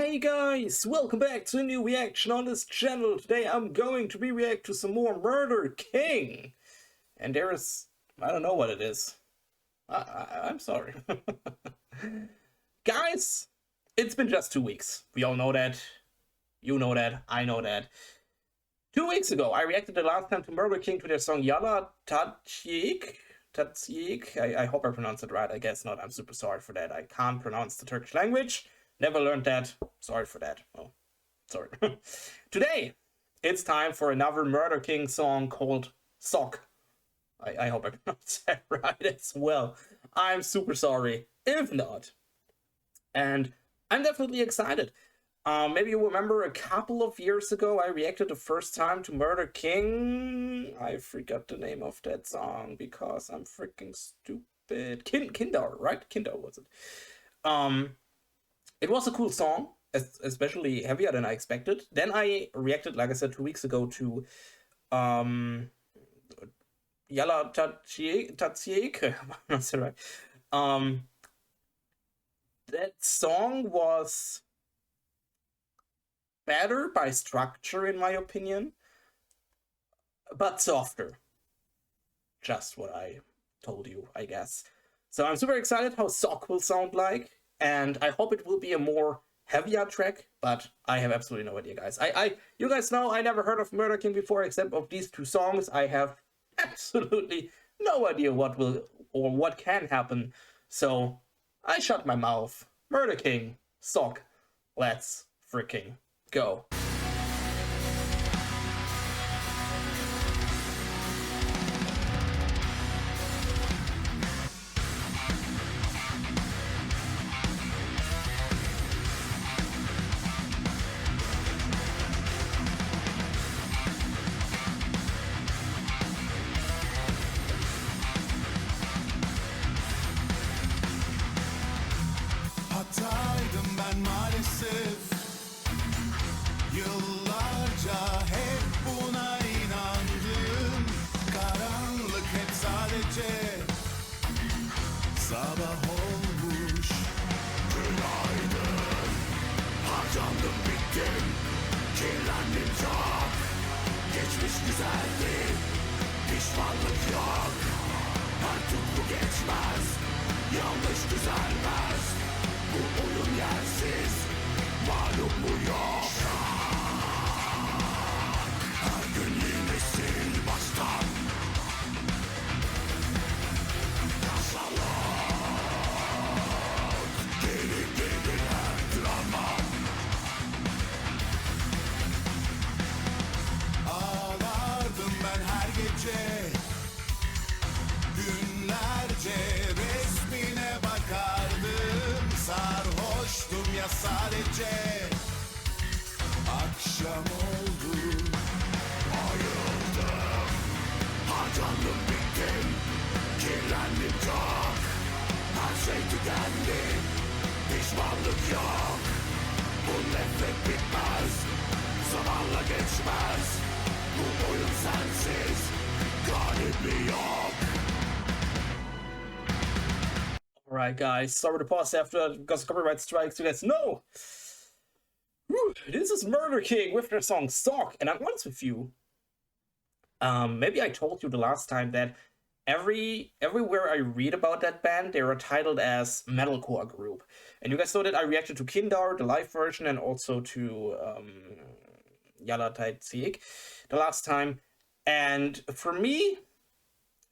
Hey guys, welcome back to a new reaction on this channel. Today I'm going to react to some more Murder King. And there is, I don't know what it is. I'm sorry. Guys, it's been just 2 weeks. We all know that. You know that. I know that. 2 weeks ago, I reacted the last time to Murder King to their song Yalla Tatsik. I hope I pronounced it right. I guess not. I'm super sorry for that. I can't pronounce the Turkish language. Never learned that. Sorry for that. Oh, sorry. Today, it's time for another Murder King song called Sock. I hope I pronounced that right as well. I'm super sorry if not. And I'm definitely excited. Maybe you remember a couple of years ago, I reacted the first time to Murder King. I forgot the name of that song because I'm freaking stupid. Kindar, right? Kindar was it. It was a cool song, especially heavier than I expected. Then I reacted, like I said, 2 weeks ago to Yalla Tatsiek. That's right. That song was better by structure, in my opinion, but softer. Just what I told you, I guess. So I'm super excited how Sock will sound like. And I hope it will be a more heavier track, but I have absolutely no idea, guys. You guys know I never heard of Murder King before, except of these two songs. I have absolutely no idea what will or what can happen. So I shut my mouth. Murder King, Sock. Let's freaking go. Hataydım ben maalesef. Yıllarca hep buna inandım. Karanlık hep sadece sabah olmuş. Günaydın. Harcandım bittim. Kirlendim çok. Geçmiş güzeldi. Pişmanlık yok. Artık bu geçmez. Yanlış düzelmez. Bu oyun yersiz, malum bu yok. Her gün yine sil baştan. Kaşalak, geri geri her drama. Ağlardım ben her gece. Günlerce resmine bakardım. Sarhoştum ya sadece. Akşam oldu. Ayıldım. Harcandım bittim. Kirlendim çok. Her şey tükendi. Pişmanlık yok. Bu nefret bitmez. Zamanla geçmez. Bu oyun sensiz. Galibi yok. Alright, guys, sorry to pause after that because of copyright strikes. You guys know. Whew, this is Murder King with their song Sock, and I'm honest with you. Maybe I told you the last time that everywhere I read about that band, they are titled as metalcore group. And you guys know that I reacted to Kindar, the live version, and also to Yalla Taitsik the last time. And for me,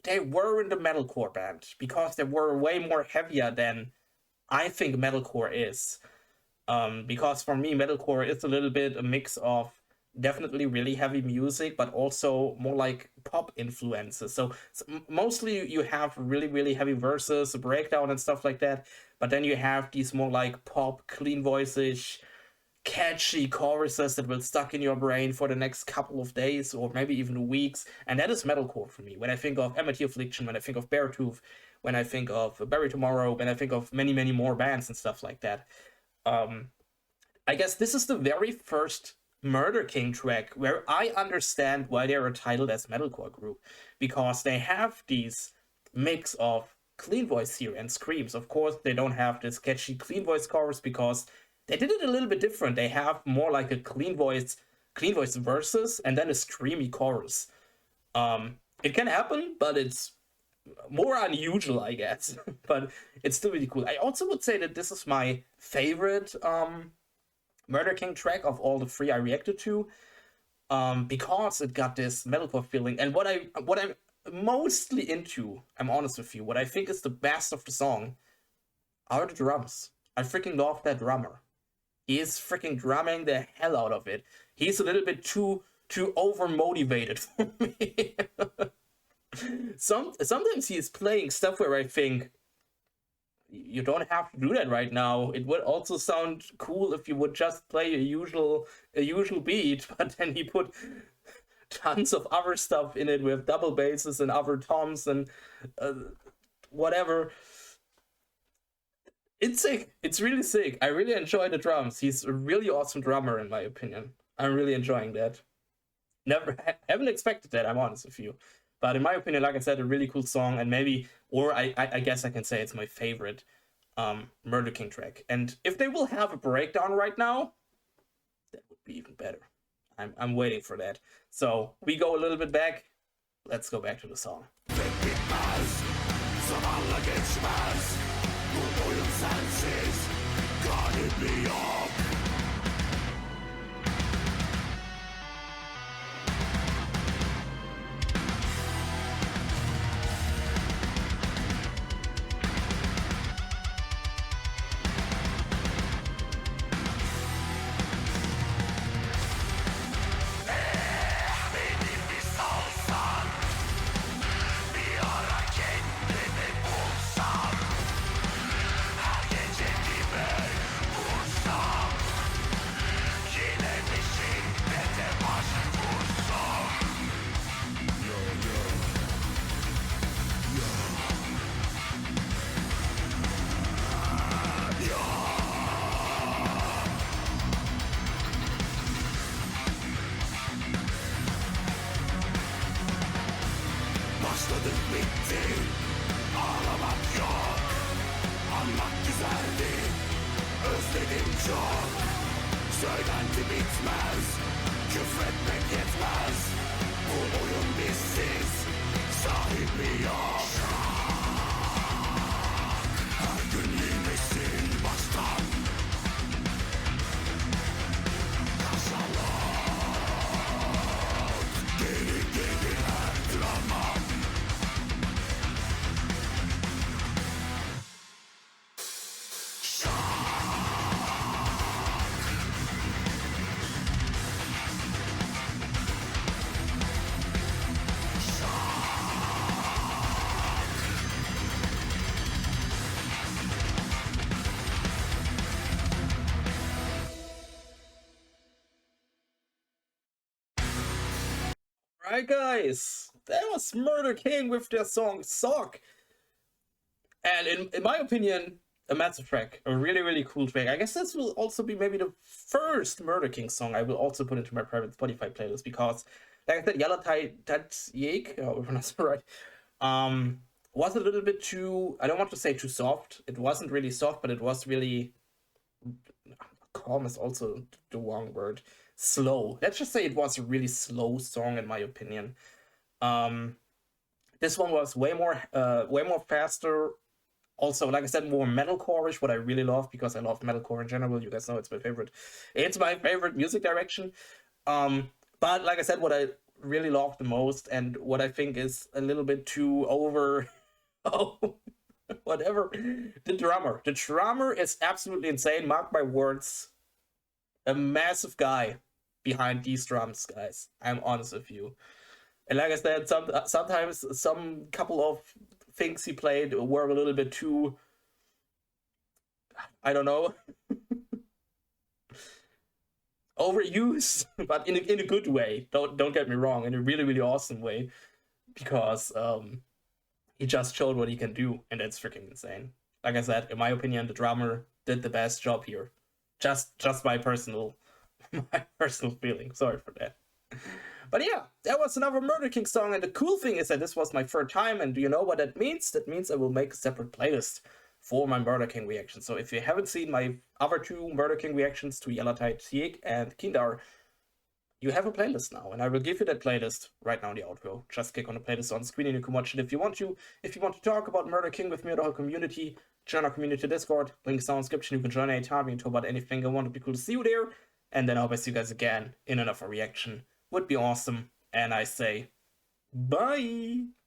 they were in the metalcore band because they were way more heavier than I think metalcore is. Because for me, metalcore is a little bit a mix of definitely really heavy music, but also more like pop influences. So mostly you have really, really heavy verses, a breakdown and stuff like that. But then you have these more like pop, clean voices, catchy choruses that will stuck in your brain for the next couple of days or maybe even weeks, and that is metalcore for me. When I think of Amity Affliction, when I think of Beartooth, when I think of Bury Tomorrow, when I think of many, many more bands and stuff like that, I guess this is the very first Murder King track where I understand why they are titled as metalcore group, because they have these mix of clean voice here and screams. Of course, they don't have this catchy clean voice chorus because they did it a little bit different. They have more like a clean voice verses and then a screamy chorus. It can happen, but it's more unusual, I guess. But it's still really cool. I also would say that this is my favorite Murder King track of all the three I reacted to, because it got this metalcore feeling. And what I'm mostly into, I'm honest with you, what I think is the best of the song are the drums. I freaking love that drummer. He is freaking drumming the hell out of it. He's a little bit too over motivated for me. Sometimes he is playing stuff where I think you don't have to do that right now. It would also sound cool if you would just play a usual beat, but then he put tons of other stuff in it with double basses and other toms and whatever. It's sick. It's really sick. I really enjoy the drums. He's a really awesome drummer, in my opinion. I'm really enjoying that. Haven't expected that, I'm honest with you. But in my opinion, like I said, a really cool song, and maybe, or I guess I can say it's my favorite Murder King track. And if they will have a breakdown right now, that would be even better. I'm waiting for that. So we go a little bit back. Let's go back to the song. Alright guys, that was Murder King with their song Sock. And in my opinion, a massive track, a really, really cool track. I guess this will also be maybe the first Murder King song I will also put into my private Spotify playlist, because, like I said, Yalla Yek, if I pronounce it right, was a little bit too, I don't want to say too soft. It wasn't really soft, but it was really, calm is also the wrong word, slow. Let's just say it was a really slow song, in my opinion. This one was way more faster. Also, like I said, more metalcore-ish, what I really love, because I love metalcore in general. You guys know it's my favorite. It's my favorite music direction. But like I said, what I really love the most, and what I think is a little bit too over, oh, whatever, the drummer. The drummer is absolutely insane. Mark my words, a massive guy behind these drums, guys. I'm honest with you. And like I said, sometimes some couple of things he played were a little bit too, I don't know, overused, but in a good way. Don't get me wrong, in a really, really awesome way, because he just showed what he can do, and that's freaking insane. Like I said, in my opinion, the drummer did the best job here. Just my personal feeling. Sorry for that. But yeah, that was another Murder King song, and the cool thing is that this was my third time, and do you know what that means? That means I will make a separate playlist for my Murder King reaction. So if you haven't seen my other 2 Murder King reactions to Yalatai Tiek and Kindar, you have a playlist now, and I will give you that playlist right now in the outro. Just click on the playlist on screen and you can watch it if you want to. If you want to talk about Murder King with me or the whole community, join our community Discord. Links down in the description. You can join anytime. You can talk about anything. I want to be cool to see you there. And then I hope I see you guys again in another reaction. Would be awesome. And I say, bye!